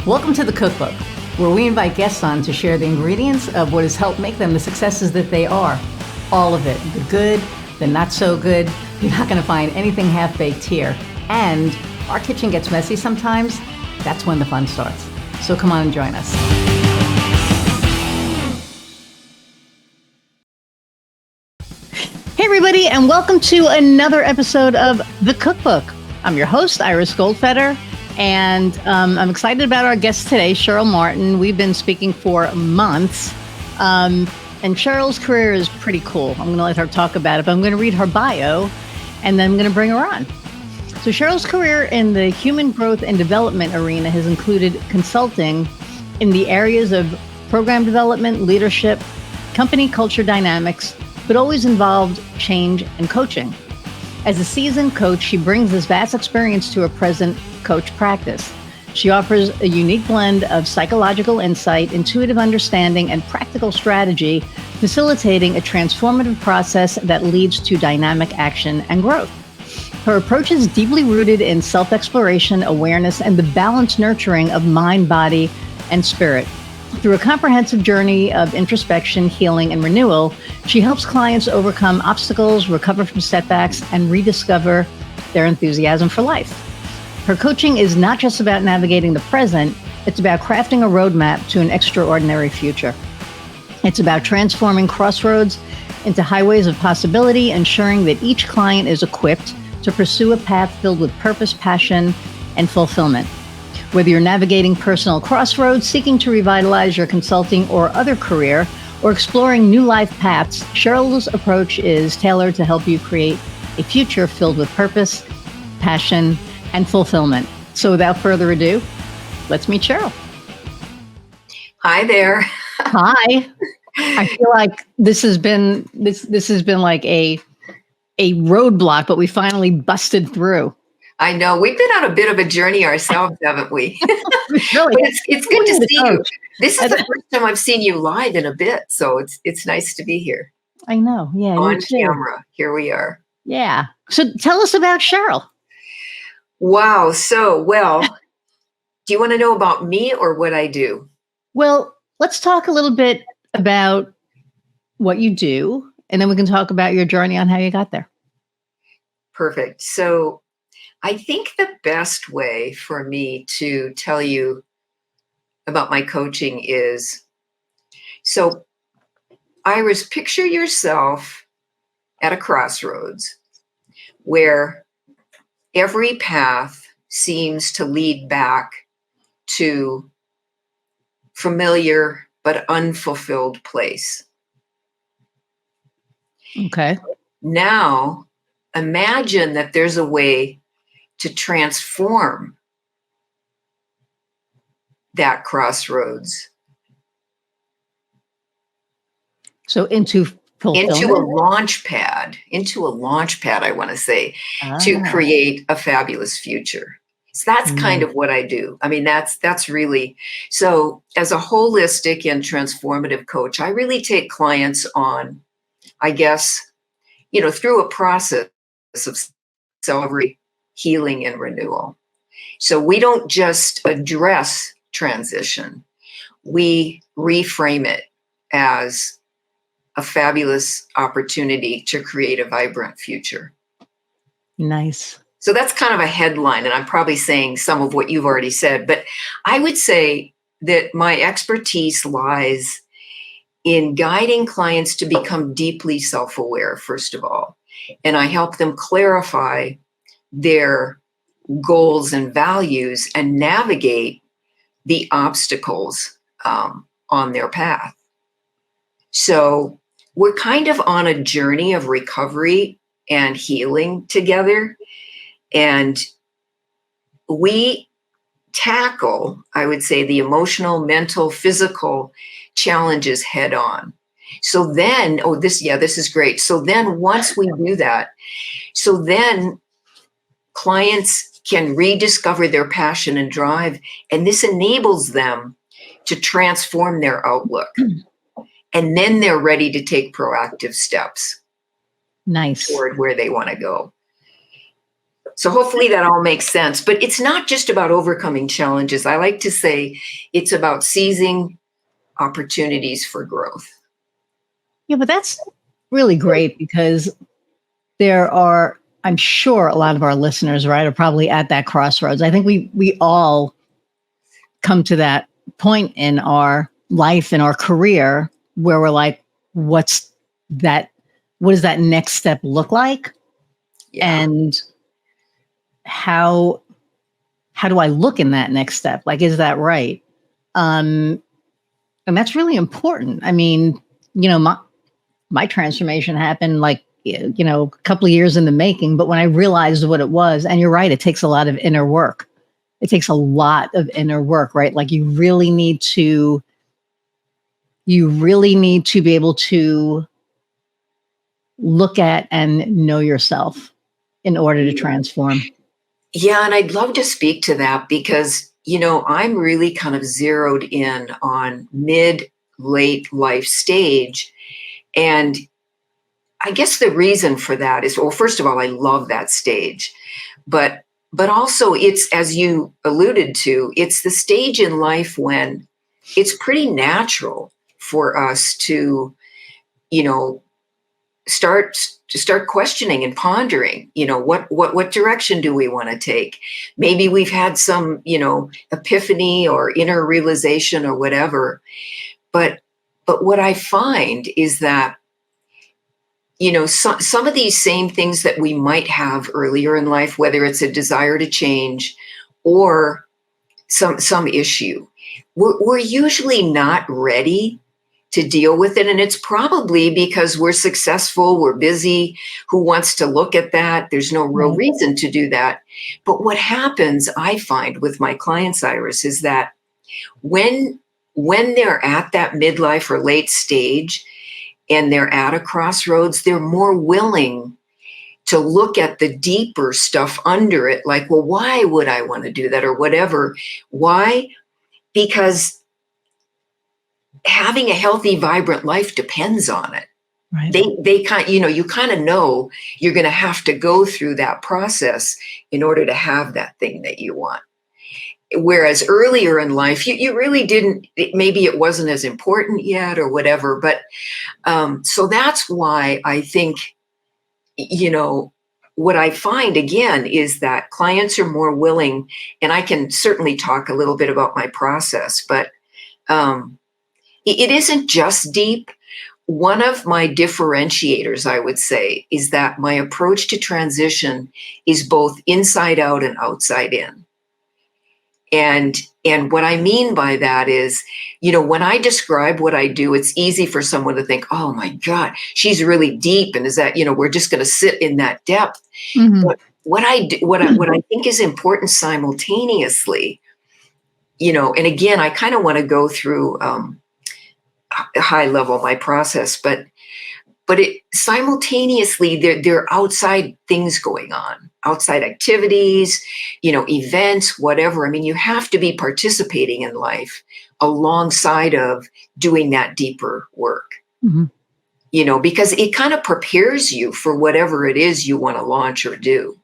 Welcome to the Cookbook, where we invite guests on to share the ingredients of what has helped make them the successes that they are. All of it, the good, the not so good. You're not going to find anything half-baked here. And our kitchen gets messy sometimes. That's when the fun starts. So come on and join us. Hey everybody, and welcome to another episode of the Cookbook. I'm your host, Iris Goldfeder. And I'm excited about our guest today, Cheryl Martin. We've been speaking for months. And Cheryl's career is pretty cool. I'm going to let her talk about it, but I'm going to read her bio and then I'm going to bring her on. So Cheryl's career in the human growth and development arena has included consulting in the areas of program development, leadership, company culture dynamics, but always involved change and coaching. As a seasoned coach, she brings this vast experience to her present coach practice. She offers a unique blend of psychological insight, intuitive understanding, and practical strategy, facilitating a transformative process that leads to dynamic action and growth. Her approach is deeply rooted in self-exploration, awareness, and the balanced nurturing of mind, body, and spirit. Through a comprehensive journey of introspection, healing, and renewal, she helps clients overcome obstacles, recover from setbacks, and rediscover their enthusiasm for life. Her coaching is not just about navigating the present, it's about crafting a roadmap to an extraordinary future. It's about transforming crossroads into highways of possibility, ensuring that each client is equipped to pursue a path filled with purpose, passion, and fulfillment. Whether you're navigating personal crossroads, seeking to revitalize your consulting or other career, or exploring new life paths, Cheryl's approach is tailored to help you create a future filled with purpose, passion, and fulfillment. So without further ado, let's meet Cheryl. Hi there. Hi. I feel like this has been like a roadblock, but we finally busted through. I know we've been on a bit of a journey ourselves, haven't we? Really? But it's good to see you. This is the first time I've seen you live in a bit, so it's nice to be here. I know. Yeah. On camera. Here we are. Yeah. So tell us about Cheryl. Wow. So, do you want to know about me or what I do? Well, let's talk a little bit about what you do, and then we can talk about your journey on how you got there. Perfect. So I think the best way for me to tell you about my coaching is, so Iris, picture yourself at a crossroads where every path seems to lead back to familiar but unfulfilled place. Okay. Now, imagine that there's a way to transform that crossroads. So into fulfillment? Into a launch pad, I want to say, to create a fabulous future. So that's kind of what I do. I mean, that's really, so as a holistic and transformative coach, I really take clients on, I guess, through a process of self-recovery, healing, and renewal. So we don't just address transition, we reframe it as a fabulous opportunity to create a vibrant future. Nice. So that's kind of a headline, and I'm probably saying some of what you've already said, but I would say that my expertise lies in guiding clients to become deeply self-aware, first of all, and I help them clarify their goals and values and navigate the obstacles on their path. So we're kind of on a journey of recovery and healing together. And we tackle, I would say, the emotional, mental, physical challenges head on. So then, this is great. So then once we do that, so then clients can rediscover their passion and drive, and this enables them to transform their outlook. And then they're ready to take proactive steps. Nice. Toward where they want to go. So hopefully that all makes sense. But it's not just about overcoming challenges. I like to say it's about seizing opportunities for growth. Yeah, but that's really great because there are, I'm sure a lot of our listeners, right, are probably at that crossroads. I think we all come to that point in our life, in our career, where we're like, what's that? What does that next step look like? Yeah. And how do I look in that next step? Like, is that right? And that's really important. I mean, my transformation happened like, a couple of years in the making, but when I realized what it was, and you're right, it takes a lot of inner work. It takes a lot of inner work, right? Like you really need to be able to look at and know yourself in order to transform. Yeah, and I'd love to speak to that because, I'm really kind of zeroed in on late life stage. And I guess the reason for that is, well, first of all, I love that stage, but also it's, as you alluded to, it's the stage in life when it's pretty natural for us to, you know, start questioning and pondering, what direction do we want to take? Maybe we've had some, epiphany or inner realization or whatever. But what I find is that some of these same things that we might have earlier in life, whether it's a desire to change or some issue, we're usually not ready to deal with it. And it's probably because we're successful, we're busy. Who wants to look at that? There's no real reason to do that. But what happens, I find with my clients, Iris, is that when they're at that midlife or late stage and they're at a crossroads, they're more willing to look at the deeper stuff under it. Like, well, why would I want to do that or whatever? Why? Because having a healthy, vibrant life depends on it. Right. They kind, you kind of know you're going to have to go through that process in order to have that thing that you want. Whereas earlier in life, you really didn't, maybe it wasn't as important yet or whatever. But so that's why I think, what I find again is that clients are more willing, and I can certainly talk a little bit about my process, but it isn't just deep. One of my differentiators, I would say, is that my approach to transition is both inside out and outside in. And what I mean by that is, when I describe what I do, it's easy for someone to think, oh my God, she's really deep. And is that, we're just going to sit in that depth. Mm-hmm. But what I think is important simultaneously, and again, I kind of want to go through high level my process, but it simultaneously there are outside things going on, outside activities, events, whatever. I mean, you have to be participating in life alongside of doing that deeper work, because it kind of prepares you for whatever it is you want to launch or do.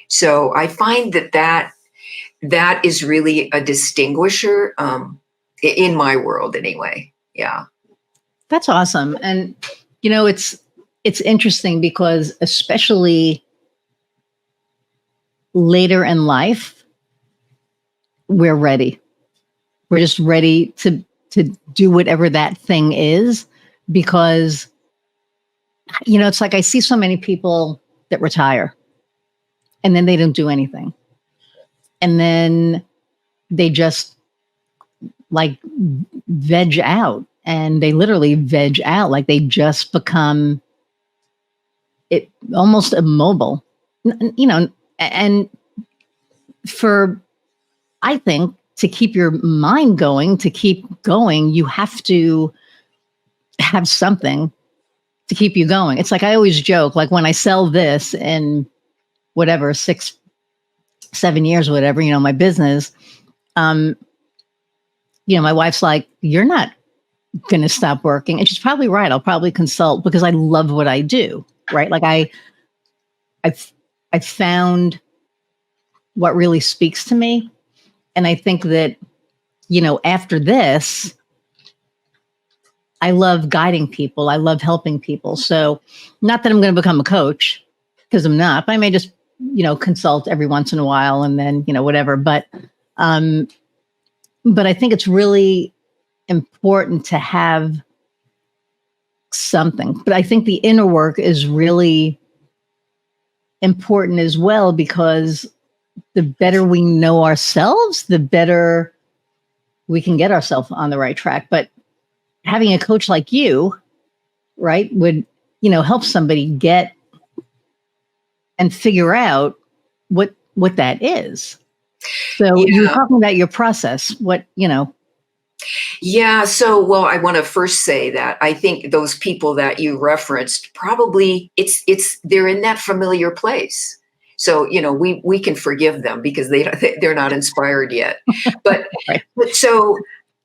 So I find that is really a distinguisher in my world anyway. Yeah. That's awesome. And it's interesting because especially later in life, we're ready. We're just ready to do whatever that thing is, because it's like I see so many people that retire and then they don't do anything. And then they just like veg out, and they literally veg out, like they just become it almost immobile, and I think to keep your mind going, to keep going, you have to have something to keep you going. It's like I always joke, like when I sell this in whatever 6-7 years, whatever, my business, my wife's like, you're not going to stop working. And she's probably right. I'll probably consult because I love what I do. Right. Like I I found what really speaks to me. And I think that, after this, I love guiding people. I love helping people. So not that I'm going to become a coach, because I'm not. I may just, consult every once in a while and then, whatever. Um, but I think it's really important to have something. But I think the inner work is really important as well, because the better we know ourselves, the better we can get ourselves on the right track. But having a coach like you, right, would, help somebody get and figure out what that is. So you were Yeah. talking about your process. Yeah. So, well, I want to first say that I think those people that you referenced, probably they're in that familiar place. So, we can forgive them because they're not inspired yet. But, Right. but so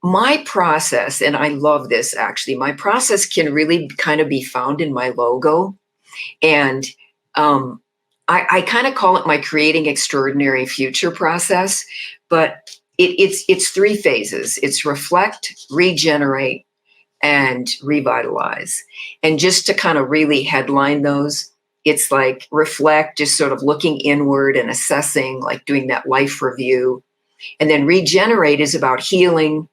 my process, and I love this actually, my process can really kind of be found in my logo. And um, I kind of call it my creating extraordinary future process, but it's three phases. It's reflect, regenerate, and revitalize. And just to kind of really headline those, it's like reflect, just sort of looking inward and assessing, like doing that life review. And then regenerate is about healing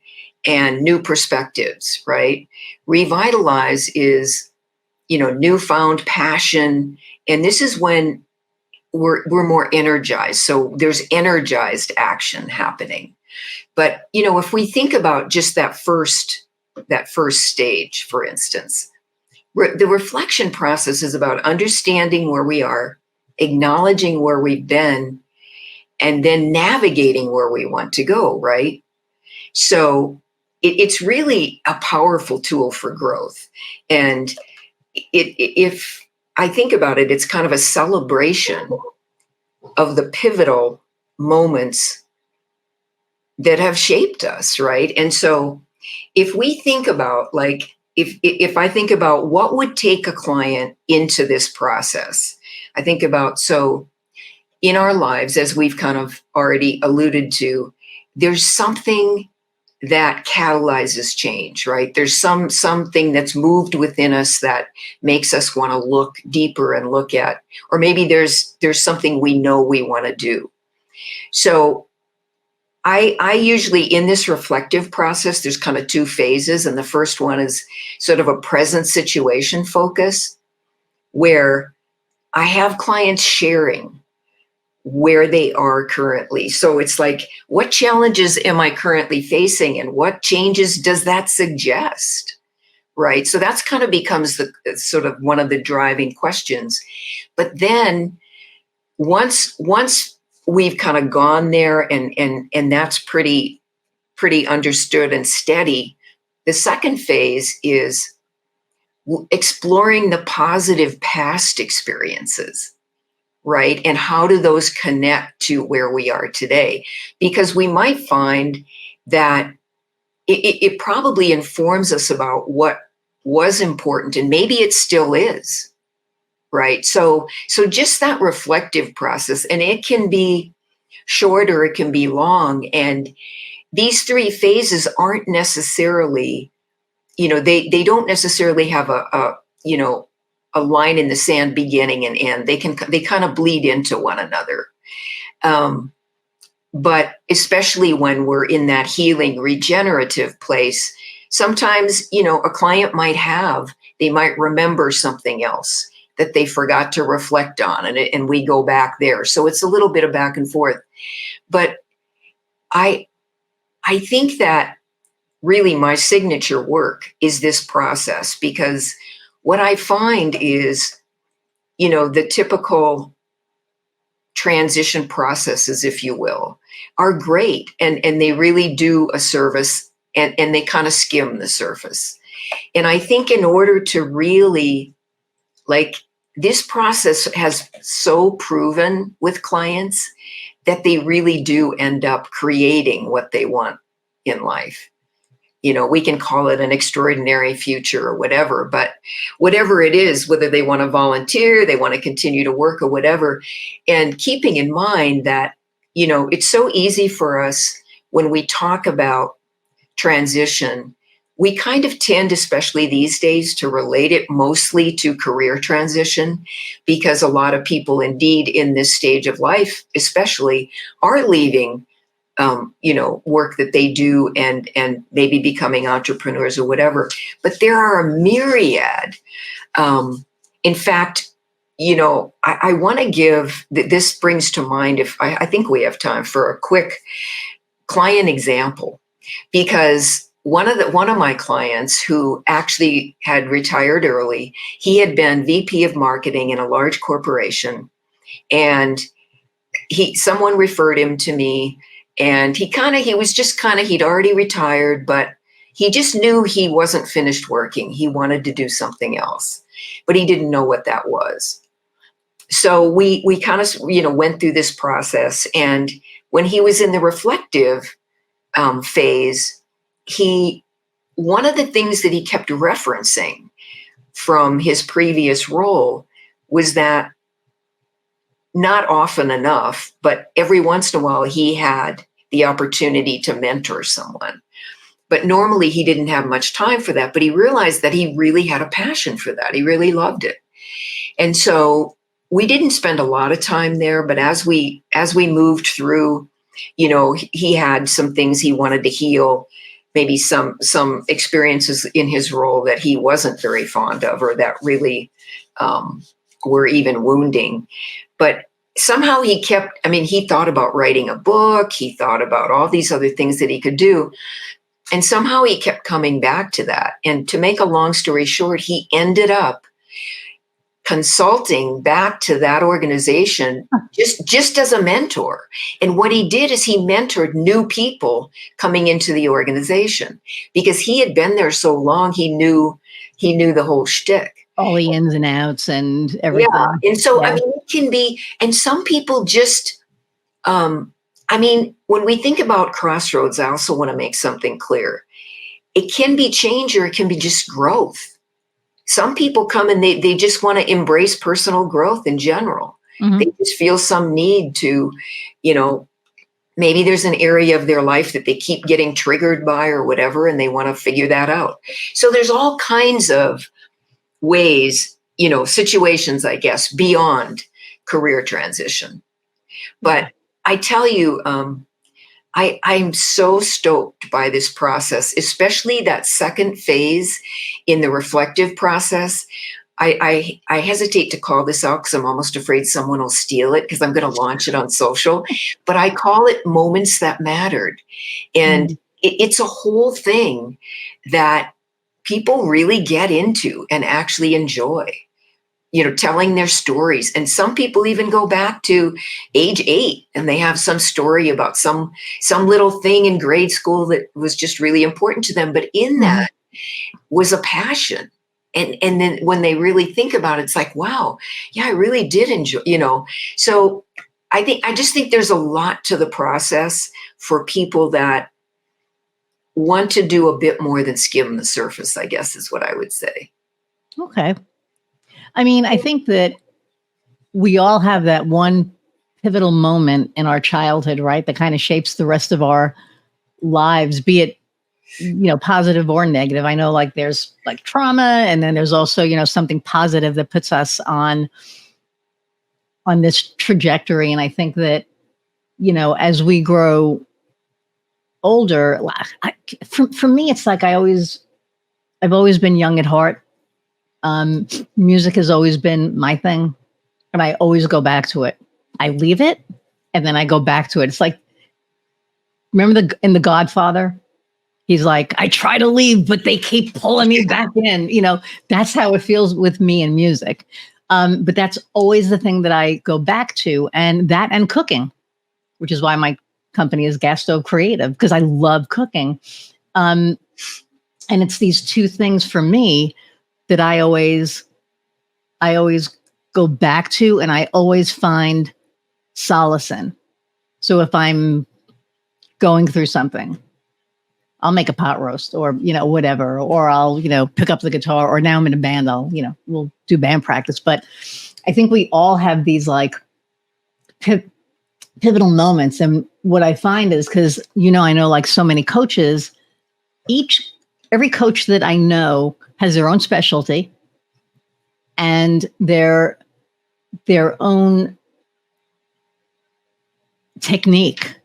and new perspectives, right? Revitalize is, newfound passion. And this is when we're more energized. So there's energized action happening. But, if we think about just that first stage, for instance, the reflection process is about understanding where we are, acknowledging where we've been, and then navigating where we want to go, right? So it's really a powerful tool for growth. And if I think about it, it's kind of a celebration of the pivotal moments that have shaped us, right? And so if we think about, like, if I think about what would take a client into this process, I think about, so in our lives, as we've kind of already alluded to, there's something that catalyzes change, right? There's something that's moved within us that makes us want to look deeper and look at, or maybe there's something we know we want to do. So I usually, in this reflective process, there's kind of two phases. And the first one is sort of a present situation focus, where I have clients sharing where they are currently. So it's like, what challenges am I currently facing and what changes does that suggest? Right. So that's kind of becomes the sort of one of the driving questions. But then once we've kind of gone there and that's pretty understood and steady, the second phase is exploring the positive past experiences, right? And how do those connect to where we are today? Because we might find that it probably informs us about what was important, and maybe it still is, right? So just that reflective process, and it can be short or it can be long. And these three phases aren't necessarily, they don't necessarily have a line in the sand beginning and end. They kind of bleed into one another. But especially when we're in that healing, regenerative place, sometimes, a client they might remember something else that they forgot to reflect on, and we go back there. So it's a little bit of back and forth. But I think that really my signature work is this process, because what I find is, the typical transition processes, if you will, are great, and they really do a service, and they kind of skim the surface. And I think in order to really, like, this process has so proven with clients that they really do end up creating what they want in life. We can call it an extraordinary future or whatever, but whatever it is, whether they want to volunteer, they want to continue to work or whatever, and keeping in mind that, it's so easy for us when we talk about transition, we kind of tend, especially these days, to relate it mostly to career transition, because a lot of people indeed in this stage of life, especially, are leaving work that they do and maybe becoming entrepreneurs or whatever. But there are a myriad. In fact, I want to give, this brings to mind, if I think we have time for a quick client example, because one of my clients who actually had retired early, he had been VP of marketing in a large corporation, and someone referred him to me, and he'd already retired, but he just knew he wasn't finished working. He wanted to do something else, but he didn't know what that was. So we kind of, went through this process. And when he was in the reflective phase, one of the things that he kept referencing from his previous role was that not often enough, but every once in a while, he had the opportunity to mentor someone. But normally he didn't have much time for that, but he realized that he really had a passion for that. He really loved it. And so we didn't spend a lot of time there, but as we moved through, he had some things he wanted to heal, maybe some experiences in his role that he wasn't very fond of, or that really were even wounding. But somehow he thought about writing a book. He thought about all these other things that he could do. And somehow he kept coming back to that. And to make a long story short, he ended up consulting back to that organization just as a mentor. And what he did is he mentored new people coming into the organization, because he had been there so long. He knew the whole shtick. All the ins and outs and everything. Yeah. And so, it can be, and some people just, when we think about crossroads, I also want to make something clear. It can be change, or it can be just growth. Some people come and they just want to embrace personal growth in general. Mm-hmm. They just feel some need to, maybe there's an area of their life that they keep getting triggered by or whatever, and they want to figure that out. So there's all kinds of ways, situations, I guess, beyond career transition. But I tell you, I'm so stoked by this process, especially that second phase in the reflective process. I hesitate to call this out because I'm almost afraid someone will steal it, because I'm going to launch it on social, but I call it Moments That Mattered. And it's a whole thing that people really get into and actually enjoy, telling their stories. And some people even go back to age 8 and they have some story about some little thing in grade school that was just really important to them. But in that was a passion. And then when they really think about it, it's like, wow, yeah, I really did enjoy, So I just think there's a lot to the process for people that want to do a bit more than skim the surface, I guess is what I would say. Okay. I think that we all have that one pivotal moment in our childhood, right? That kind of shapes the rest of our lives, be it, positive or negative. I know there's trauma, and then there's also, something positive that puts us on this trajectory. And I think that, as we grow older, for me, it's like I've always been young at heart. Music has always been my thing, and I always go back to it. I leave it, and then I go back to it. It's like, remember in The Godfather? He's like, I try to leave, but they keep pulling me back in. That's how it feels with me and music. But that's always the thing that I go back to, and cooking, which is why my company is Gas Stove Creative, because I love cooking. And it's these two things for me that I always go back to, and I always find solace in. So if I'm going through something, I'll make a pot roast or, whatever, or I'll, pick up the guitar, or now I'm in a band. We'll do band practice. But I think we all have these like pivotal moments. And what I find is, because, I know like so many coaches, every coach that I know has their own specialty and their own technique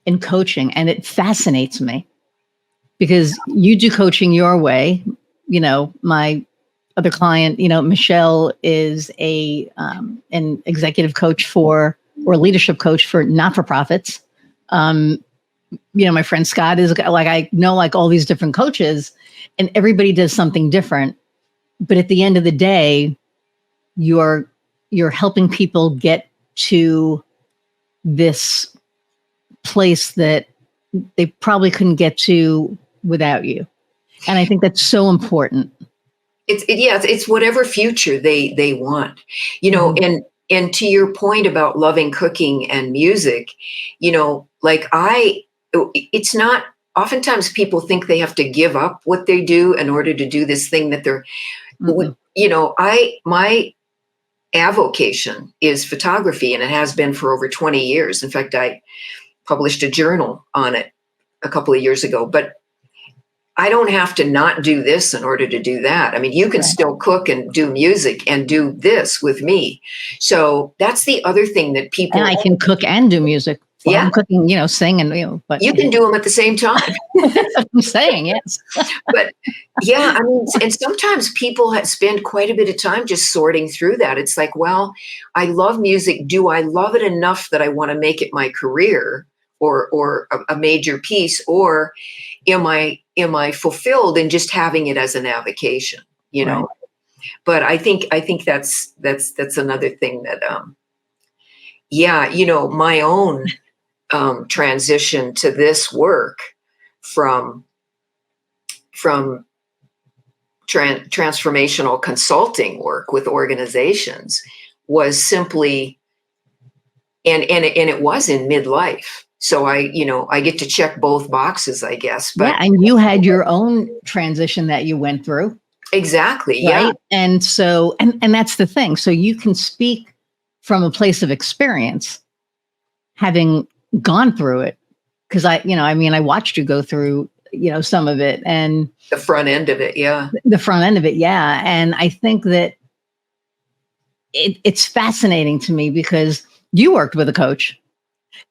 in coaching. And it fascinates me because you do coaching your way. My other client, Michelle, is an executive coach or leadership coach for not-for-profits. My friend Scott is like, I know like all these different coaches, and everybody does something different. But at the end of the day, you're helping people get to this place that they probably couldn't get to without you. And I think that's so important. It's whatever future they want, and to your point about loving cooking and music, it's not, oftentimes people think they have to give up what they do in order to do this thing that they're, my avocation is photography, and it has been for over 20 years. In fact, I published a journal on it a couple of years ago, but I don't have to not do this in order to do that. I mean, you can still cook and do music and do this with me. So that's the other thing that people... And I can cook and do music. While I'm cooking, sing and, but you can do them at the same time. That's what I'm saying, yes. But yeah, I mean, and sometimes people spend quite a bit of time just sorting through that. It's like, well, I love music. Do I love it enough that I want to make it my career or a major piece? Or am I fulfilled in just having it as an avocation, Right. But I think that's another thing that, my own transition to this work from transformational consulting work with organizations was simply, and it was in midlife. So I get to check both boxes, I guess. But yeah, and you had your own transition that you went through. Exactly. Right? Yeah. And so, and that's the thing. So you can speak from a place of experience, having gone through it. Because I watched you go through, some of it, and the front end of it. Yeah. The front end of it. Yeah. And I think that it's fascinating to me because you worked with a coach.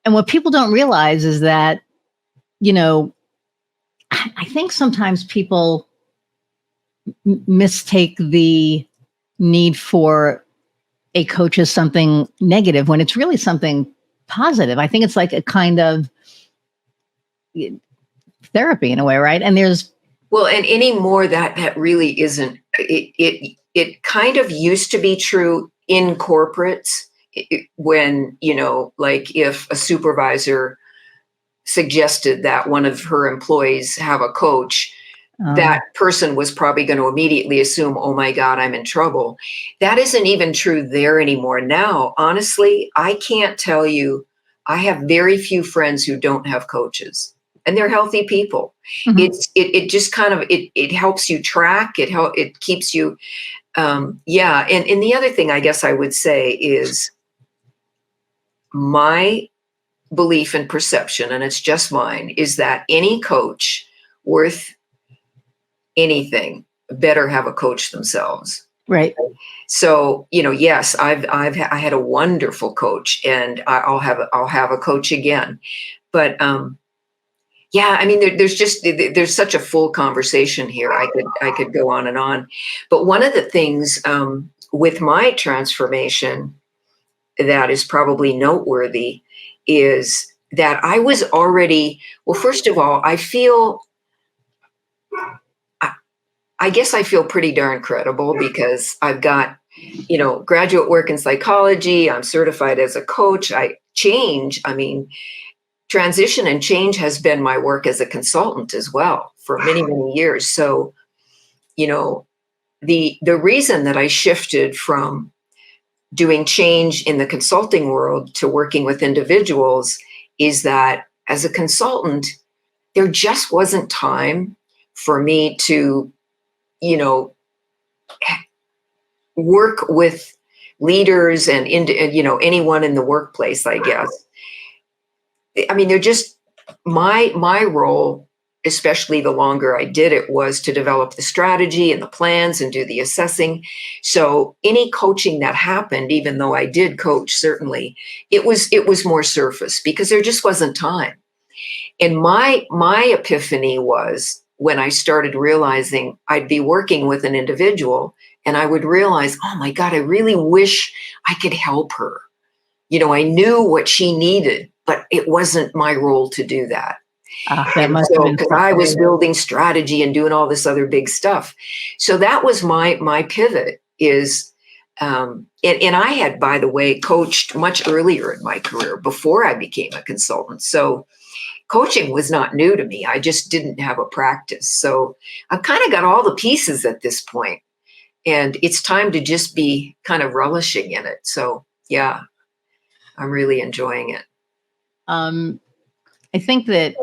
And what people don't realize is that, I think sometimes people mistake the need for a coach as something negative when it's really something positive. I think it's like a kind of therapy in a way, right? And there's... Well, and anymore that really isn't, it kind of used to be true in corporates when, like if a supervisor suggested that one of her employees have a coach, that person was probably going to immediately assume, oh my God, I'm in trouble. That isn't even true there anymore. Now, honestly, I can't tell you, I have very few friends who don't have coaches, and they're healthy people. Mm-hmm. It just kind of, it helps you track, it keeps you, And the other thing I guess I would say is my belief and perception, and it's just mine, is that any coach worth anything better have a coach themselves. Right. So, yes, I had a wonderful coach, and I'll have a coach again. But there's such a full conversation here. I could go on and on. But one of the things with my transformation that is probably noteworthy is that I was already, well, first of all, I guess I feel pretty darn credible because I've got, graduate work in psychology. I'm certified as a coach. Transition and change has been my work as a consultant as well for many, many years. So, the reason that I shifted from doing change in the consulting world to working with individuals is that as a consultant, there just wasn't time for me to, you know, work with leaders and anyone in the workplace, I guess. I mean, they're just my role, especially the longer I did it, was to develop the strategy and the plans and do the assessing. So any coaching that happened, even though I did coach, certainly it was more surface because there just wasn't time. And my epiphany was when I started realizing I'd be working with an individual and I would realize, oh my God, I really wish I could help her. I knew what she needed, but it wasn't my role to do that. That And must have so, been because I was frustrating. building strategy and doing all this other big stuff, so that was my pivot. And I had, by the way, coached much earlier in my career before I became a consultant. So coaching was not new to me. I just didn't have a practice. So I've kind of got all the pieces at this point, and it's time to just be kind of relishing in it. So yeah, I'm really enjoying it. I think that,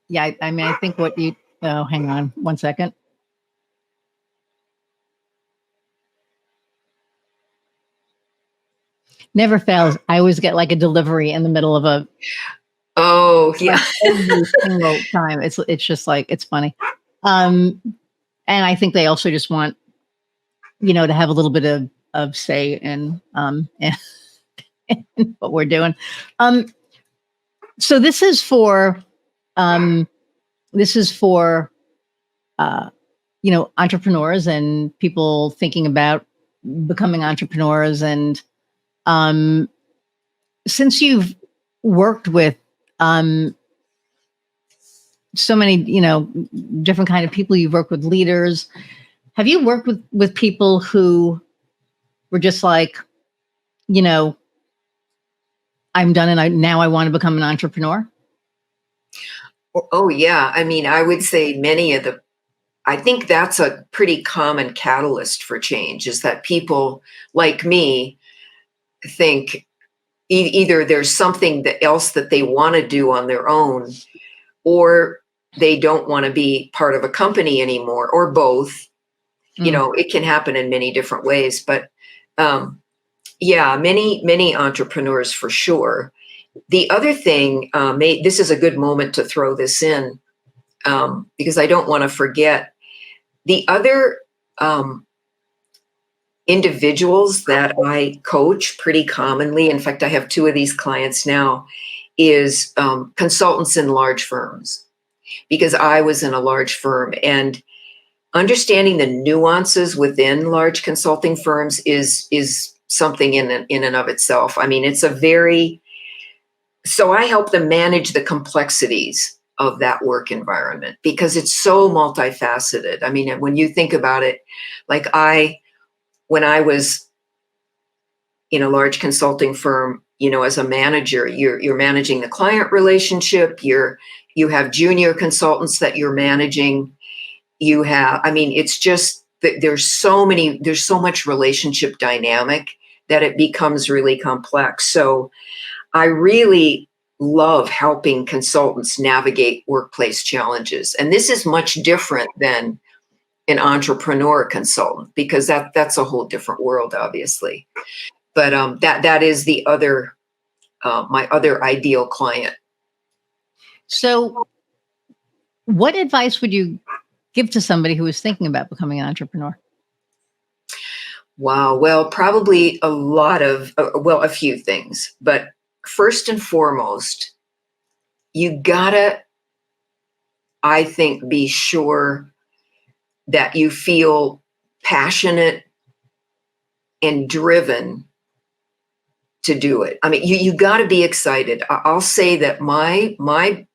yeah, I mean, I think what you, oh, hang on one second. Never fails. I always get like a delivery in the middle of a, Oh yeah. every single time. It's just like, it's funny. And I think they also just want, to have a little bit of say in what we're doing. So this is for, um, entrepreneurs and people thinking about becoming entrepreneurs. And since you've worked with so many, different kind of people, you've worked with leaders. Have you worked with people who were just like, I'm done and now I want to become an entrepreneur? Oh yeah. I mean, I would say I think that's a pretty common catalyst for change, is that people like me think either there's something else that they want to do on their own, or they don't want to be part of a company anymore, or both. It can happen in many different ways, but yeah, many entrepreneurs for sure. The other thing, this is a good moment to throw this in, because I don't want to forget the other individuals that I coach pretty commonly. In fact, I have two of these clients now, is consultants in large firms, because I was in a large firm, and understanding the nuances within large consulting firms is something in and of itself. I mean, so I help them manage the complexities of that work environment because it's so multifaceted. I mean, when you think about it, like when I was in a large consulting firm, as a manager, you're managing the client relationship, you have junior consultants that you're managing. It's just that there's so much relationship dynamic that it becomes really complex. So I really love helping consultants navigate workplace challenges. And this is much different than an entrepreneur consultant, because that's a whole different world, obviously. But that is the other my other ideal client. So what advice would you give to somebody who is thinking about becoming an entrepreneur? Wow. Well, probably a few things. But first and foremost, you gotta, I think, be sure that you feel passionate and driven to do it. I mean, you got to be excited. I'll say that my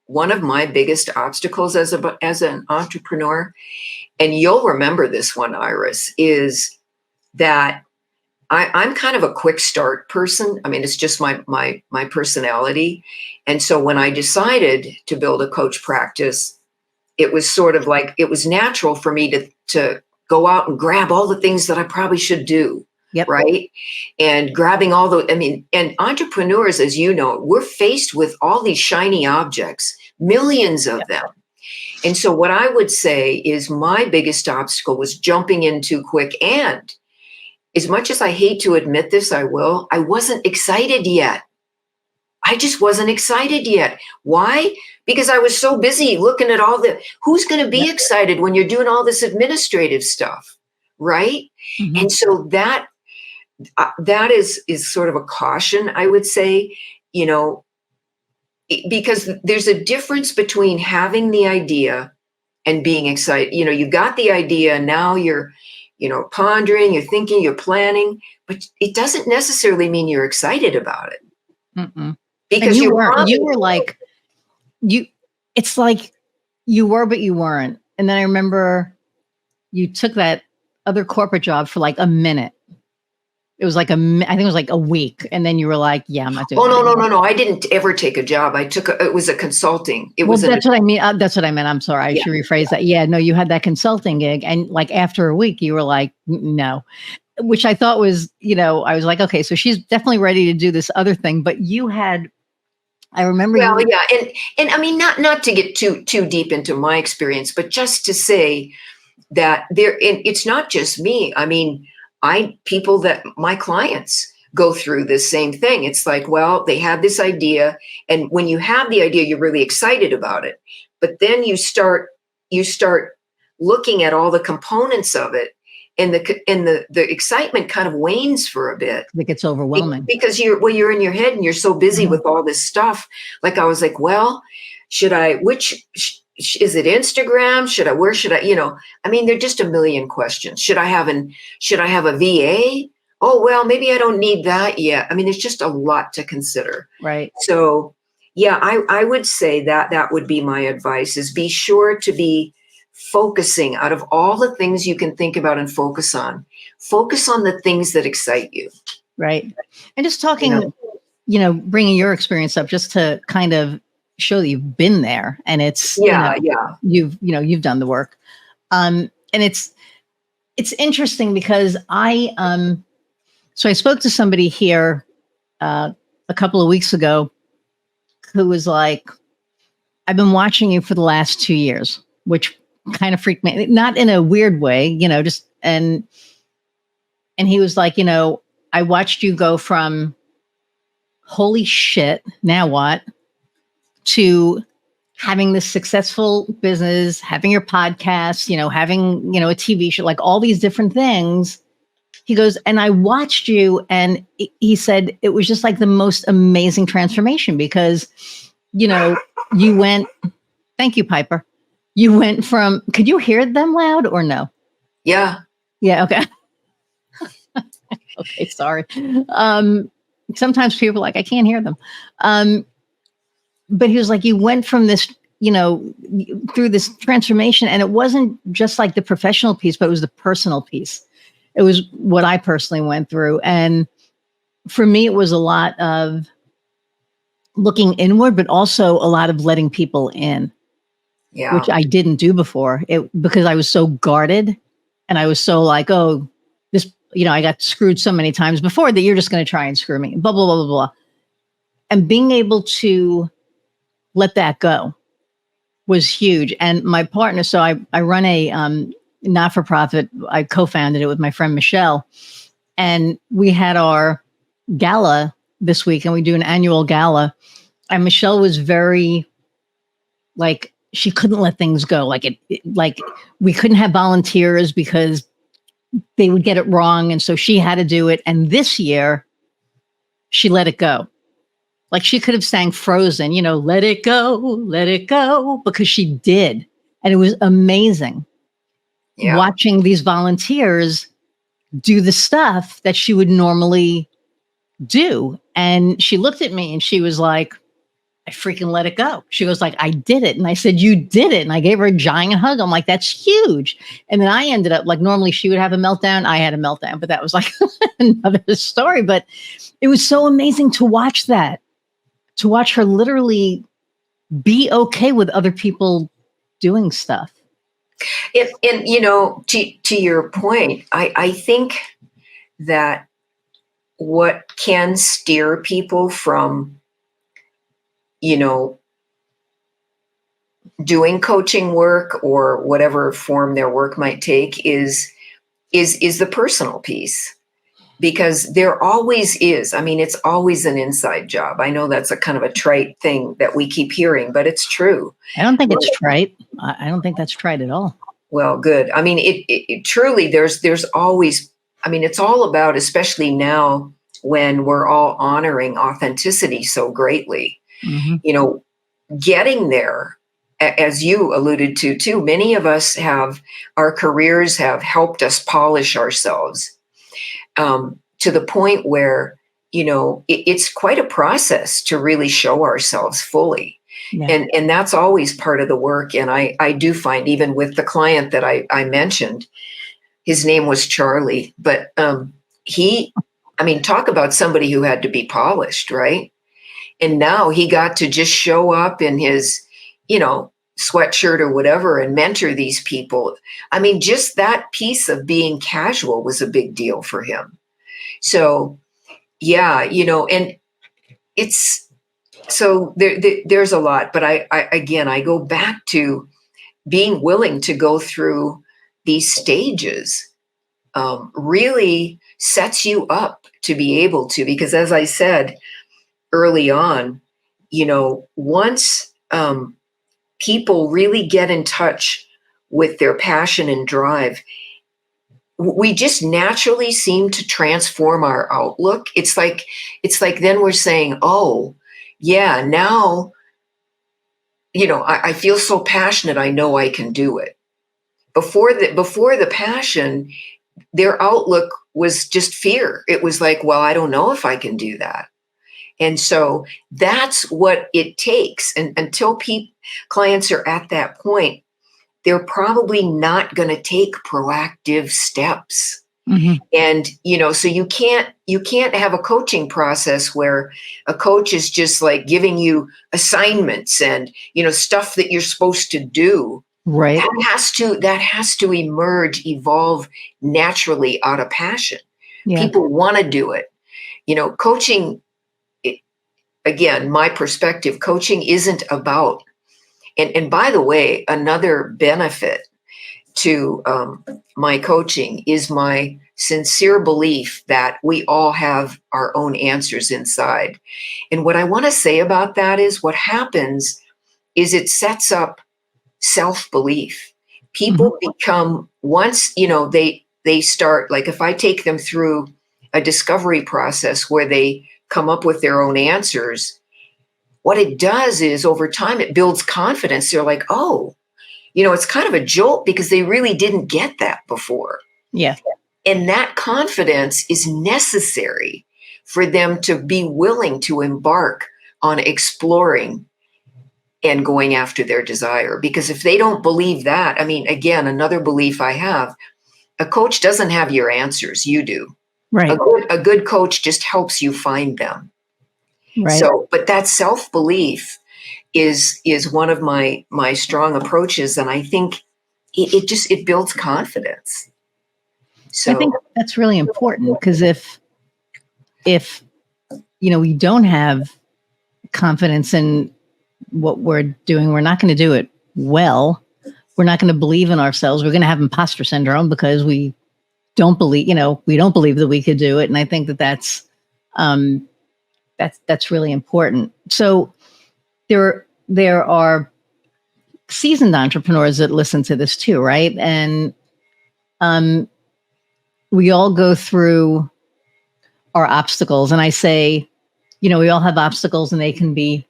one of my biggest obstacles as an entrepreneur, and you'll remember this one, Iris, is that I'm kind of a quick start person. I mean, it's just my personality. And so when I decided to build a coach practice, it was sort of like it was natural for me to go out and grab all the things that I probably should do. Yep. Right. And grabbing and entrepreneurs, as you know, we're faced with all these shiny objects, millions of them. And so what I would say is my biggest obstacle was jumping in too quick. And as much as I hate to admit this, I wasn't excited yet. I just wasn't excited yet. Why? Because I was so busy looking at who's going to be excited when you're doing all this administrative stuff, right? Mm-hmm. And so that is sort of a caution, I would say, because there's a difference between having the idea and being excited. You got the idea, now you're, pondering, you're thinking, you're planning, but it doesn't necessarily mean you're excited about it. Mm-mm. Because you were like, it's like you were, but you weren't. And then I remember you took that other corporate job for like a minute. It was like I think it was like a week. And then you were like, yeah, I'm not doing it. No. I didn't ever take a job. It was a consulting. That's what I mean. That's what I meant. I'm sorry. I should rephrase that. Yeah, no, you had that consulting gig. And like after a week, you were like, no, which I thought was, I was like, okay, so she's definitely ready to do this other thing. But I remember. Well, yeah. And I mean, not to get too deep into my experience, but just to say that it's not just me. I mean, my clients go through this same thing. It's like, well, they have this idea. And when you have the idea, you're really excited about it. But then you start looking at all the components of it. And the excitement kind of wanes for a bit. It gets overwhelming. Because you're in your head and you're so busy with all this stuff. Like I was like, well, is it Instagram? Where should I, I mean, there are just a million questions. Should I have a VA? Oh, well, maybe I don't need that yet. I mean, there's just a lot to consider. Right. So yeah, I would say that would be my advice, is be sure to be focusing out of all the things you can think about and focus on the things that excite you. Right. And just talking, bringing your experience up just to kind of show that you've been there, and it's, you've done the work. And it's interesting because I spoke to somebody here a couple of weeks ago who was like, I've been watching you for the last 2 years, which kind of freaked me, not in a weird way, and he was like, I watched you go from holy shit, now what, to having this successful business, having your podcast, having, a TV show, like all these different things. He goes, and I watched you, and he said it was just like the most amazing transformation because, you went, thank you, Piper. You went from, could you hear them loud or no? Yeah. Yeah. Okay. Okay. Sorry. Sometimes people are like, I can't hear them. But he was like, you went from this, through this transformation, and it wasn't just like the professional piece, but it was the personal piece. It was what I personally went through. And for me, it was a lot of looking inward, but also a lot of letting people in. Yeah. Which I didn't do before, because I was so guarded, and I was so like, oh, this, I got screwed so many times before that you're just going to try and screw me, blah, blah, blah, blah, blah. And being able to let that go was huge. And my partner, so I run a not-for-profit. I co-founded it with my friend Michelle, and we had our gala this week, and we do an annual gala. And Michelle was very like, she couldn't let things go. Like we couldn't have volunteers because they would get it wrong. And so she had to do it. And this year she let it go. Like she could have sang Frozen, let it go, because she did. And it was amazing watching these volunteers do the stuff that she would normally do. And she looked at me and she was like, I freaking let it go. She goes like, I did it. And I said, you did it. And I gave her a giant hug. I'm like, that's huge. And then I ended up like, normally she would have a meltdown. I had a meltdown, but that was like another story. But it was so amazing to watch that, to watch her literally be okay with other people doing stuff. And to your point, I think that what can steer people from, doing coaching work or whatever form their work might take is the personal piece, because there always is. I mean, it's always an inside job. I know that's a kind of a trite thing that we keep hearing, but it's true. I don't think it's trite. I don't think that's trite at all. Well, good. I mean, it truly, there's always, I mean, it's all about, especially now when we're all honoring authenticity so greatly, Mm-hmm. you know, getting there, as you alluded to too, many of us have, our careers have helped us polish ourselves to the point where, it's quite a process to really show ourselves fully. Yeah. And that's always part of the work. And I do find, even with the client that I mentioned, his name was Charlie, but I mean, talk about somebody who had to be polished, right? And now he got to just show up in his, sweatshirt or whatever and mentor these people. I mean, just that piece of being casual was a big deal for him. So, yeah, and it's, so there's a lot, but I go back to being willing to go through these stages. Really sets you up to be able to, because as I said early on, once people really get in touch with their passion and drive, we just naturally seem to transform our outlook. It's like then we're saying, oh, yeah, now, I feel so passionate, I know I can do it. Before the passion, their outlook was just fear. It was like, well, I don't know if I can do that. And so that's what it takes. And until clients are at that point, they're probably not going to take proactive steps. Mm-hmm. And, so you can't have a coaching process where a coach is just like giving you assignments and, stuff that you're supposed to do. Right. That has to evolve naturally out of passion. Yeah. People want to do it. Coaching, again, my perspective, coaching isn't about, and by the way, another benefit to my coaching is my sincere belief that we all have our own answers inside. And what I want to say about that is, what happens is it sets up self-belief. People become, once, they start, like if I take them through a discovery process where they come up with their own answers, what it does is over time, it builds confidence. They're like, oh, it's kind of a jolt because they really didn't get that before. Yeah. And that confidence is necessary for them to be willing to embark on exploring and going after their desire. Because if they don't believe that, I mean, again, another belief I have, a coach doesn't have your answers, you do. Right. A good coach just helps you find them. Right. So, but that self-belief is one of my strong approaches. And I think it builds confidence. So I think that's really important, because if we don't have confidence in what we're doing, we're not going to do it well. We're not going to believe in ourselves. We're going to have imposter syndrome because we don't believe that we could do it. And I think that's really important. So there are seasoned entrepreneurs that listen to this too, right? And we all go through our obstacles. And I say, we all have obstacles, and they can be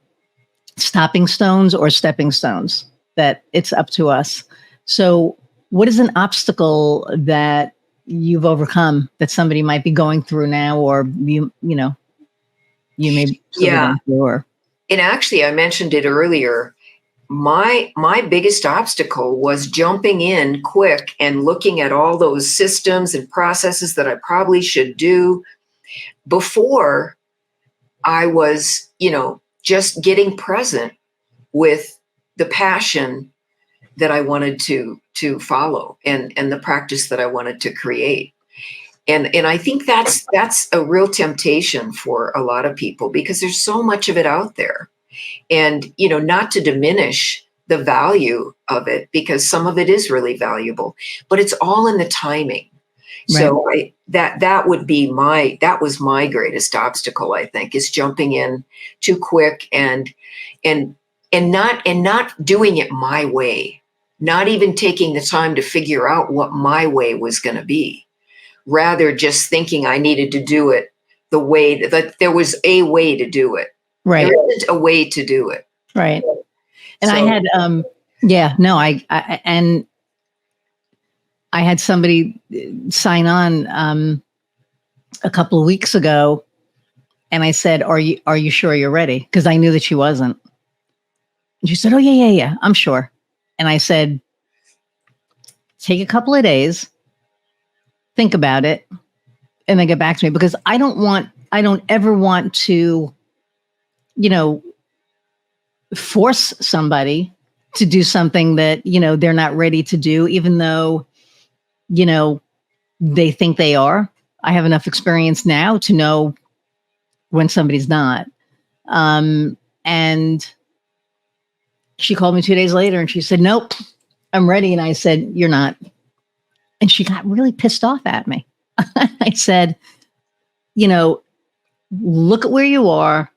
stopping stones or stepping stones, that it's up to us. So what is an obstacle that you've overcome that somebody might be going through now, or you may be going through? Or, and actually, I mentioned it earlier. My biggest obstacle was jumping in quick and looking at all those systems and processes that I probably should do before I was, just getting present with the passion that I wanted to follow, and the practice that I wanted to create. And I think that's a real temptation for a lot of people, because there's so much of it out there. And, not to diminish the value of it, because some of it is really valuable, but it's all in the timing. So that was my greatest obstacle, I think, is jumping in too quick and not doing it my way, not even taking the time to figure out what my way was going to be, rather just thinking I needed to do it the way that there was a way to do it. Right. There isn't a way to do it. Right. And So, I had, and I had somebody sign on a couple of weeks ago, and I said, "Are you sure you're ready?" Because I knew that she wasn't. And she said, "Oh yeah, I'm sure." And I said, "Take a couple of days, think about it, and then get back to me, because I don't ever want to, force somebody to do something that, they're not ready to do, even though, they think they are. I have enough experience now to know when somebody's not." And she called me 2 days later and she said, "Nope, I'm ready." And I said, "You're not." And she got really pissed off at me. I said, look at where you are.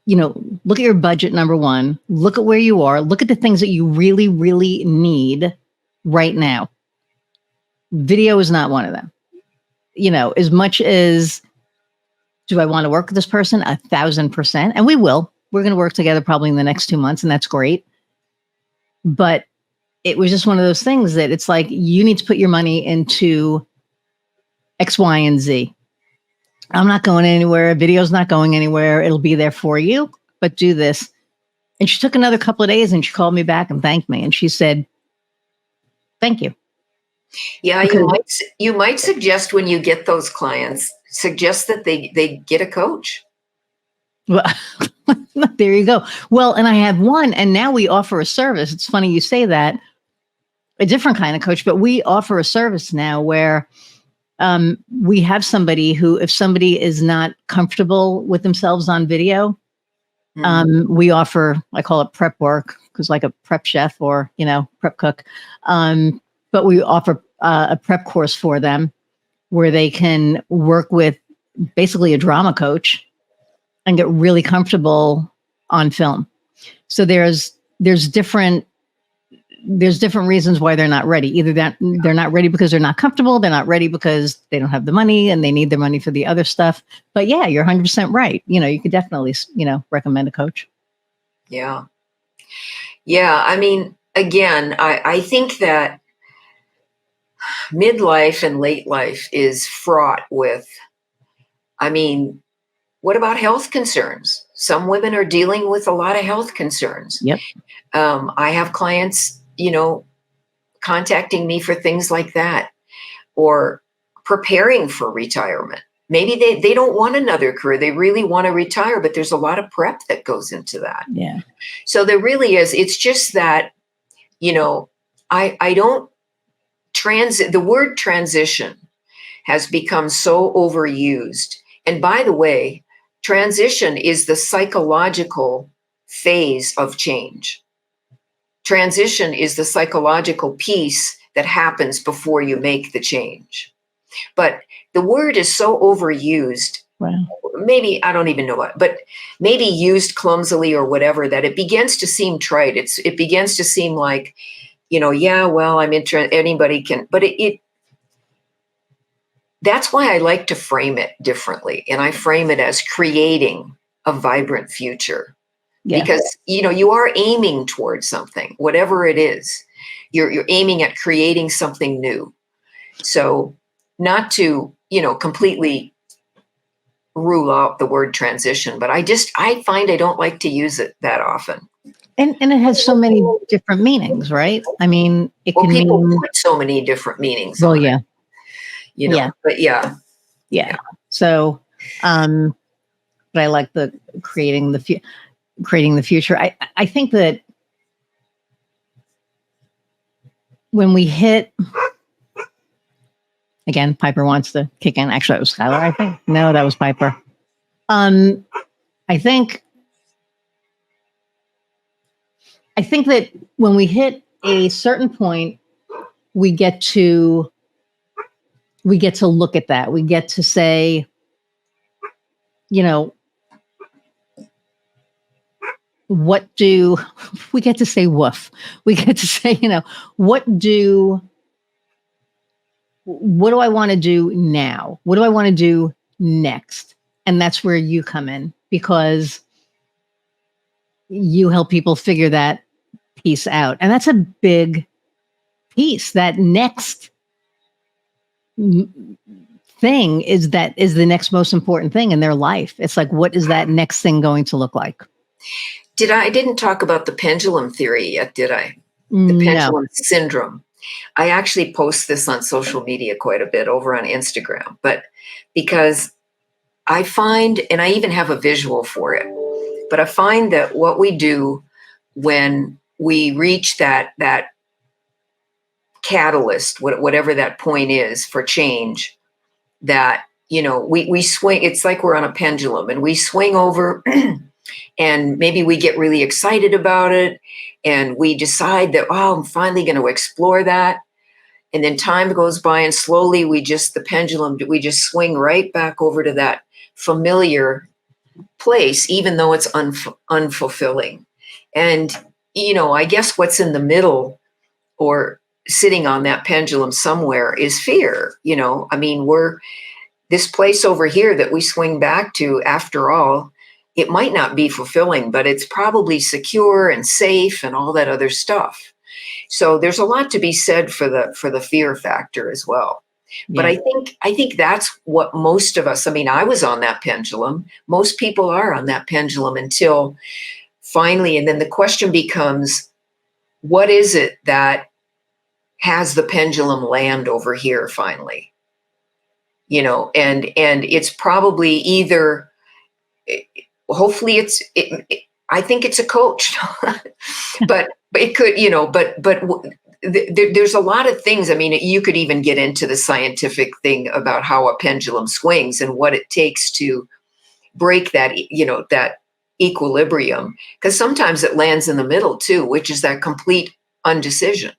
Look at your budget, number one. Look at where you are. Look at the things that you really, really need right now. Video is not one of them. As much as, do I want to work with this person? 1,000%. And we will. We're going to work together probably in the next 2 months, and that's great. But it was just one of those things that it's like, you need to put your money into X, Y, and Z. I'm not going anywhere. Video's not going anywhere. It'll be there for you, but do this. And she took another couple of days and she called me back and thanked me. And she said, "Thank you." Yeah, you might suggest, when you get those clients, suggest that they get a coach. Well, there you go. Well, and I have one, and now we offer a service. It's funny you say that, a different kind of coach, but we offer a service now where we have somebody who, if somebody is not comfortable with themselves on video, we offer, I call it prep work, because like a prep chef or, prep cook. But we offer a prep course for them where they can work with basically a drama coach and get really comfortable on film. So there's different reasons why they're not ready. Either that they're not ready because they're not comfortable. They're not ready because they don't have the money and they need their money for the other stuff. But yeah, you're 100% right. You could definitely, recommend a coach. Yeah. Yeah. I mean, again, I think that midlife and late life is fraught with, what about health concerns? Some women are dealing with a lot of health concerns. Yep. I have clients, contacting me for things like that, or preparing for retirement. Maybe they don't want another career. They really want to retire, but there's a lot of prep that goes into that. Yeah. So there really is. It's just that, I don't the word transition has become so overused. And by the way, transition is the psychological phase of change. Transition is the psychological piece that happens before you make the change. But the word is so overused. Wow. Maybe, I don't even know what, but maybe used clumsily or whatever, that it begins to seem trite. It begins to seem like, yeah, well, I'm interested, anybody can, but that's why I like to frame it differently. And I frame it as creating a vibrant future. Yeah. Because, you are aiming towards something, whatever it is. You're aiming at creating something new. So not to, completely rule out the word transition, but I find I don't like to use it that often. And it has so many different meanings, right? I mean, people put so many different meanings. Well, yeah. But yeah. So, but I like the creating the future. I think that when we hit, again, Piper wants to kick in. Actually, it was Skylar, I think. No, that was Piper. I think I think that when we hit a certain point, we get to look at that. We get to say, you know, what do we get to say woof? We get to say, what do I want to do now? What do I want to do next? And that's where you come in, because you help people figure that piece out. And that's a big piece. That next thing is the next most important thing in their life. It's like, what is that next thing going to look like? I didn't talk about the pendulum theory yet, did I? The No. pendulum syndrome. I actually post this on social media quite a bit over on Instagram, but because I find, and I even have a visual for it, but I find that what we do when we reach that catalyst, whatever that point is for change, that, we swing, it's like we're on a pendulum and we swing over and maybe we get really excited about it and we decide that, oh, I'm finally going to explore that. And then time goes by and slowly we just swing right back over to that familiar place, even though it's unfulfilling. And, I guess what's in the middle or sitting on that pendulum somewhere is fear. I mean, we're this place over here that we swing back to, after all, it might not be fulfilling, but it's probably secure and safe and all that other stuff. So there's a lot to be said for the fear factor as well. Yeah. But I think that's what most of us, I mean, I was on that pendulum. Most people are on that pendulum until finally, and then the question becomes, what is it that has the pendulum land over here finally? And it's probably either, hopefully I think it's a coach, but it could, there's a lot of things. I mean, you could even get into the scientific thing about how a pendulum swings and what it takes to break that, that equilibrium, because sometimes it lands in the middle too, which is that complete undecision,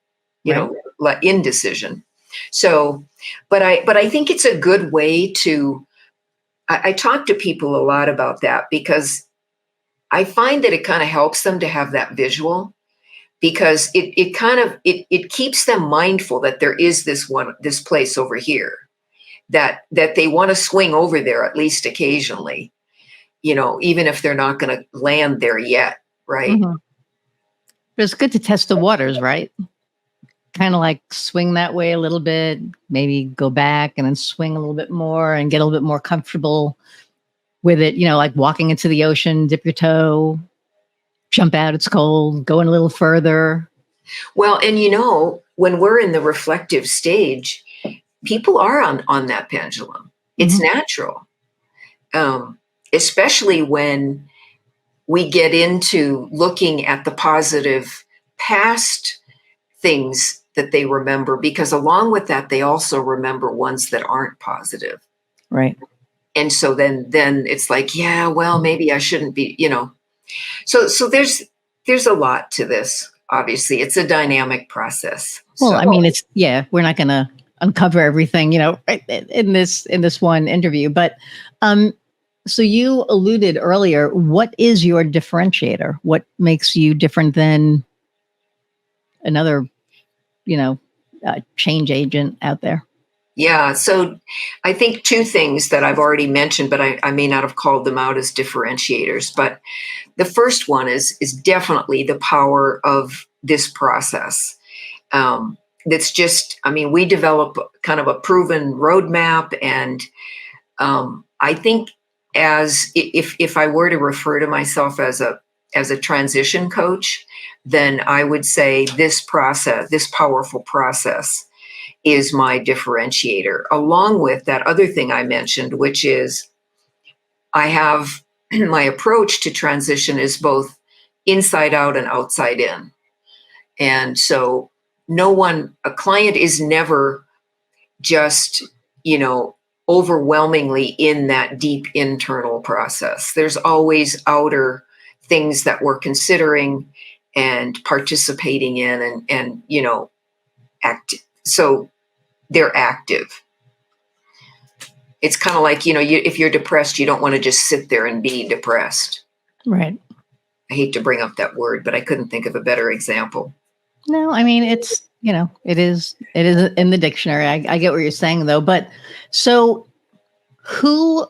like indecision. So, but I think it's a good way to, I talk to people a lot about that, because I find that it kind of helps them to have that visual, because it keeps them mindful that there is this place over here that they want to swing over there at least occasionally, even if they're not going to land there yet. Right. Mm-hmm. But it's good to test the waters, right? Kind of like swing that way a little bit, maybe go back and then swing a little bit more and get a little bit more comfortable with it, like walking into the ocean, dip your toe, jump out, it's cold, go in a little further. Well, and when we're in the reflective stage, people are on that pendulum. It's natural, especially when we get into looking at the positive past things that they remember, because along with that, they also remember ones that aren't positive. Right. And so then it's like, yeah, well, maybe I shouldn't be, So there's a lot to this. Obviously, it's a dynamic process. Well, I mean, we're not going to uncover everything, in this one interview, but so you alluded earlier, what is your differentiator? What makes you different than another, change agent out there? Yeah. So I think two things that I've already mentioned, but I may not have called them out as differentiators. But the first one is definitely the power of this process. That's just, I mean, we develop kind of a proven roadmap. And I think if I were to refer to myself as a transition coach, then I would say this powerful process is my differentiator, along with that other thing I mentioned, which is I have my approach to transition is both inside out and outside in. And so a client is never just, overwhelmingly in that deep internal process. There's always outer things that we're considering. and participating in and act. So they're active. It's kind of like, if you're depressed, you don't want to just sit there and be depressed. Right. I hate to bring up that word, but I couldn't think of a better example. No, I mean, it's, it is in the dictionary. I get what you're saying though. But so who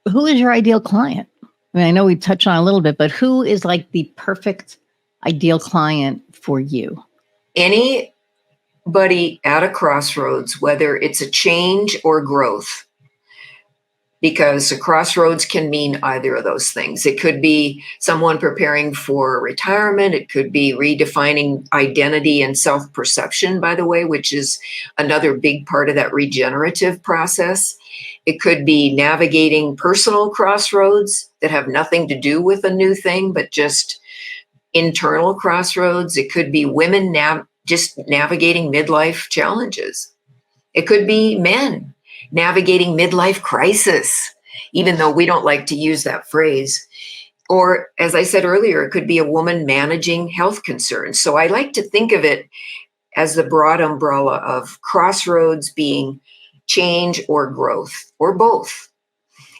is your ideal client? I mean, I know we touched on a little bit, but who is like the perfect ideal client for you? Anybody at a crossroads, whether it's a change or growth, because a crossroads can mean either of those things. It could be someone preparing for retirement. It could be redefining identity and self-perception, by the way, which is another big part of that regenerative process. It could be navigating personal crossroads that have nothing to do with a new thing, but just internal crossroads. It could be women just navigating midlife challenges. It could be men navigating midlife crisis, even though we don't like to use that phrase. Or, as I said earlier, it could be a woman managing health concerns. So I like to think of it as the broad umbrella of crossroads being change or growth, or both.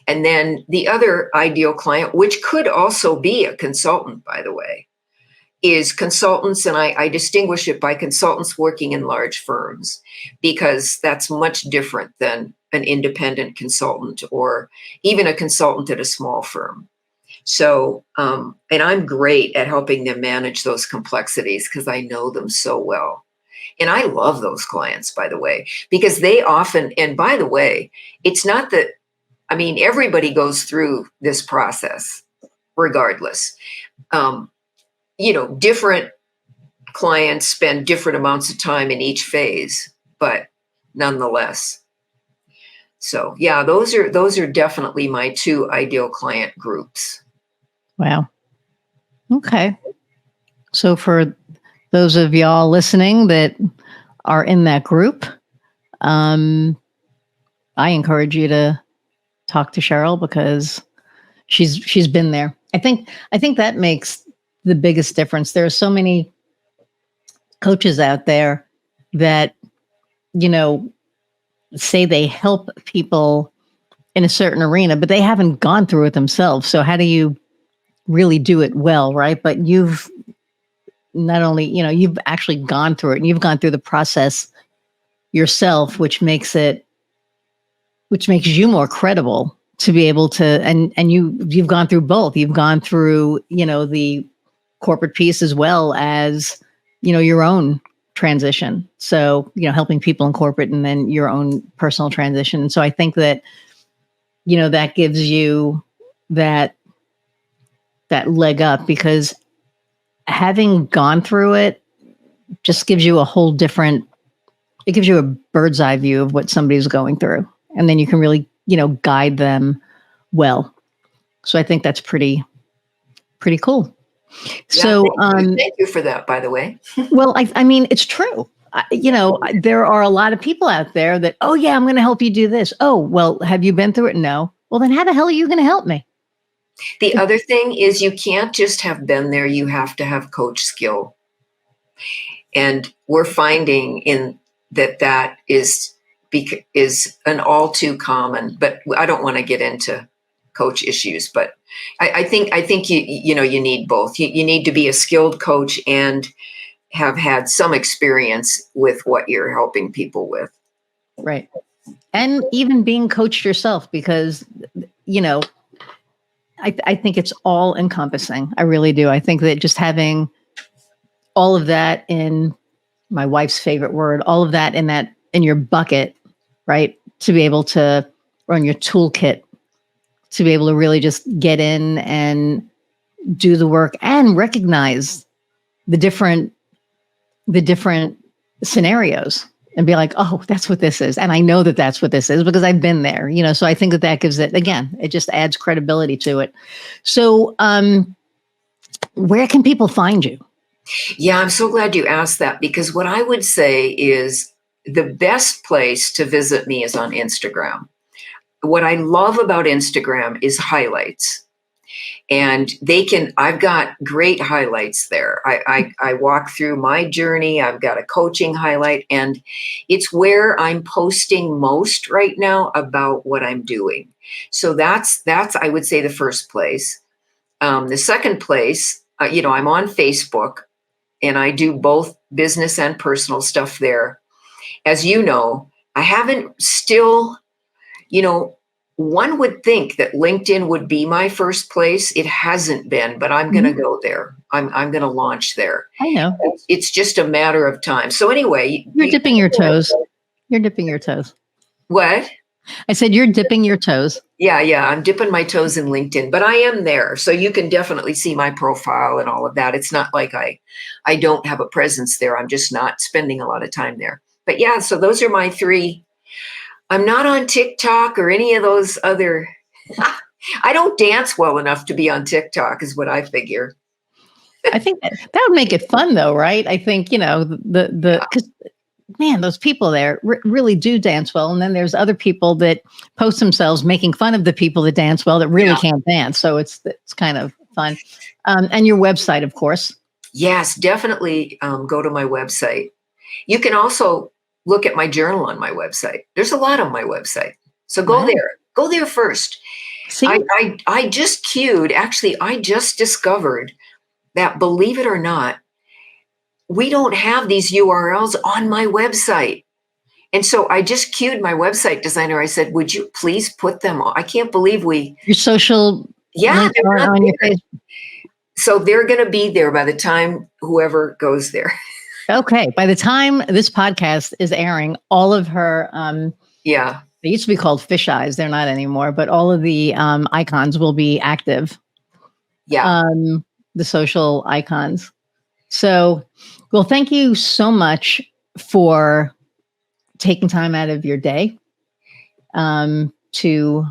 And then the other ideal client, which could also be a consultant, by the way, is consultants, and I distinguish it by consultants working in large firms, because that's much different than an independent consultant or even a consultant at a small firm. So, and I'm great at helping them manage those complexities because I know them so well. And I love those clients, by the way, because they often, and by the way, it's not that, I mean, everybody goes through this process regardless. Different clients spend different amounts of time in each phase, but nonetheless. So yeah, those are definitely my two ideal client groups. Wow. Okay. So for those of y'all listening that are in that group, I encourage you to talk to Cheryl because she's been there. I think that makes the biggest difference. There are so many coaches out there that, say they help people in a certain arena, but they haven't gone through it themselves. So how do you really do it well, right? But you've not only, you've actually gone through it and you've gone through the process yourself, which makes you more credible to be able to, and you've gone through both. You've gone through, the corporate piece as well as, your own transition. So, helping people in corporate and then your own personal transition. And so I think that, that gives you that leg up, because having gone through it just gives you it gives you a bird's eye view of what somebody's going through. And then you can really, guide them well. So I think that's pretty cool. Yeah, so, thank you for that, by the way. Well, I mean, it's true. There are a lot of people out there that, oh yeah, I'm going to help you do this. Oh, well, have you been through it? No. Well, then how the hell are you going to help me? The other thing is you can't just have been there. You have to have coach skill. And we're finding in that is an all too common, but I don't want to get into coach issues, but I think you need both. You need to be a skilled coach and have had some experience with what you're helping people with. Right. And even being coached yourself, because, I think it's all encompassing. I really do. I think that just having all of that, in my wife's favorite word, all of that in your bucket, right? To be able to run your toolkit, to be able to really just get in and do the work and recognize the different scenarios and be like, oh, that's what this is. And I know that that's what this is because I've been there, so I think that gives it, again, it just adds credibility to it. So, where can people find you? Yeah, I'm so glad you asked that, because what I would say is the best place to visit me is on Instagram. What I love about Instagram is highlights. And I've got great highlights there. I walk through my journey. I've got a coaching highlight, and it's where I'm posting most right now about what I'm doing. So that's I would say the first place. The second place, I'm on Facebook, and I do both business and personal stuff there. As you know, I haven't still, one would think that LinkedIn would be my first place. It hasn't been, but I'm going to go there. I'm going to launch there. I know. It's just a matter of time. So anyway, you're dipping your toes. You're dipping your toes. What? I said you're dipping your toes. Yeah. I'm dipping my toes in LinkedIn, but I am there. So you can definitely see my profile and all of that. It's not like I don't have a presence there. I'm just not spending a lot of time there. But yeah, so those are my three. I'm not on TikTok or any of those other. I don't dance well enough to be on TikTok, is what I figure. I think that would make it fun, though, right? I think because man, those people there really do dance well, and then there's other people that post themselves making fun of the people that dance well that really can't dance. So it's kind of fun. And your website, of course. Yes, definitely go to my website. You can also look at my journal on my website. There's a lot on my website. So go there. Go there first. See? I just I just discovered that, believe it or not, we don't have these URLs on my website. And so I just queued my website designer. I said, would you please put them on? I can't believe your social. Yeah. They're on your page. So they're going to be there by the time whoever goes there. Okay. By the time this podcast is airing, all of her, they used to be called fish eyes. They're not anymore, but all of the icons will be active. Yeah. The social icons. So, well, thank you so much for taking time out of your day to,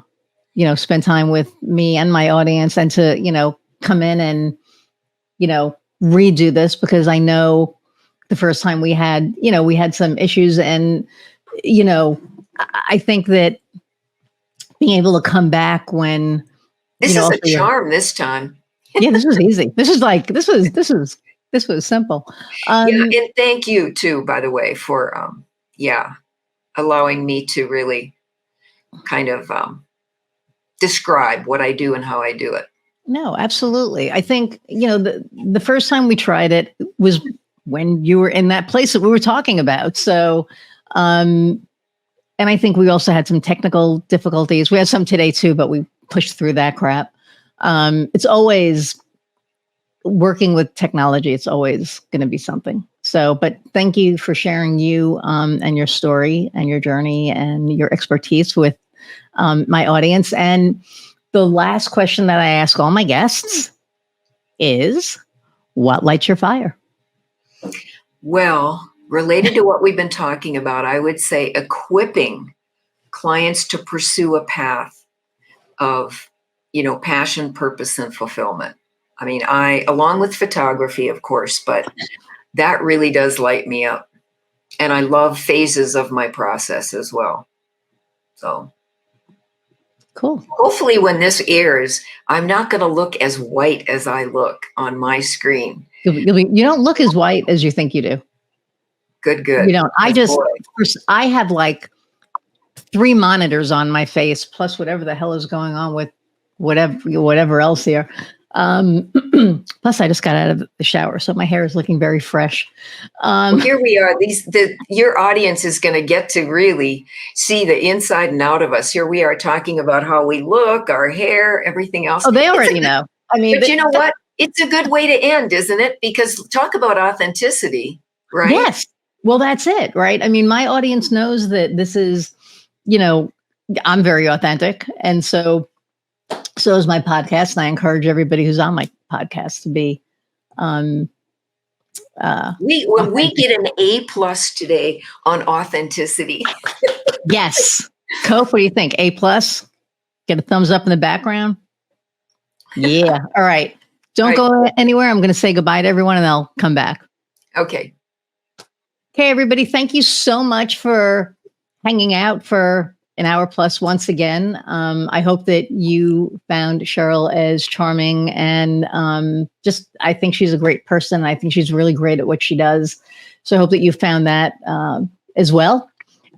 spend time with me and my audience, and to, come in and, redo this, because I know the first time we had some issues, and, I think that being able to come back when this is a charm this time. Yeah, this was easy. This was simple. And thank you too, by the way, for allowing me to really kind of describe what I do and how I do it. No, absolutely. I think, the first time we tried it was when you were in that place that we were talking about. So, and I think we also had some technical difficulties. We had some today too, but we pushed through that crap. It's always working with technology. It's always going to be something. So, but thank you for sharing you and your story and your journey and your expertise with my audience. And the last question that I ask all my guests is, what lights your fire? Well, related to what we've been talking about, I would say equipping clients to pursue a path of, passion, purpose, and fulfillment. I mean, along with photography, of course, but that really does light me up. And I love phases of my process as well. So cool. Hopefully when this airs, I'm not going to look as white as I look on my screen. You don't look as white as you think you do. Good. You don't. I have like 3 monitors on my face, plus whatever the hell is going on with whatever else here. Plus, I just got out of the shower, so my hair is looking very fresh. Well, here we are. Your audience is going to get to really see the inside and out of us. Here we are talking about how we look, our hair, everything else. Oh, they already know. I mean, but you know what? It's a good way to end, isn't it? Because talk about authenticity, right? Yes. Well, that's it, right? I mean, my audience knows that this is, I'm very authentic, and so is my podcast, and I encourage everybody who's on my podcast to be. We get an A+ today on authenticity. Yes, Cope, what do you think? A+? Get a thumbs up in the background. Yeah. All right. Don't go anywhere. I'm going to say goodbye to everyone, and I'll come back. Okay. Okay, everybody. Thank you so much for hanging out for an hour plus once again. I hope that you found Cheryl as charming and I think she's a great person. I think she's really great at what she does. So I hope that you found that as well.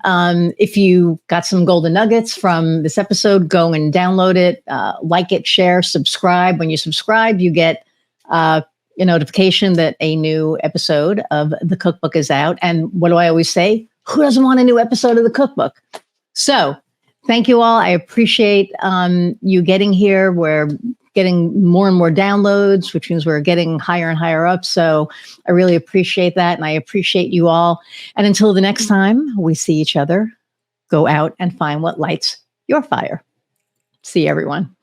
If you got some golden nuggets from this episode, go and download it, like it, share, subscribe. When you subscribe, you get a notification that a new episode of the Cookbook is out. And what do I always say? Who doesn't want a new episode of the Cookbook? So thank you all. I appreciate you getting here. We're getting more and more downloads, which means we're getting higher and higher up. So I really appreciate that. And I appreciate you all. And until the next time we see each other, go out and find what lights your fire. See you, everyone.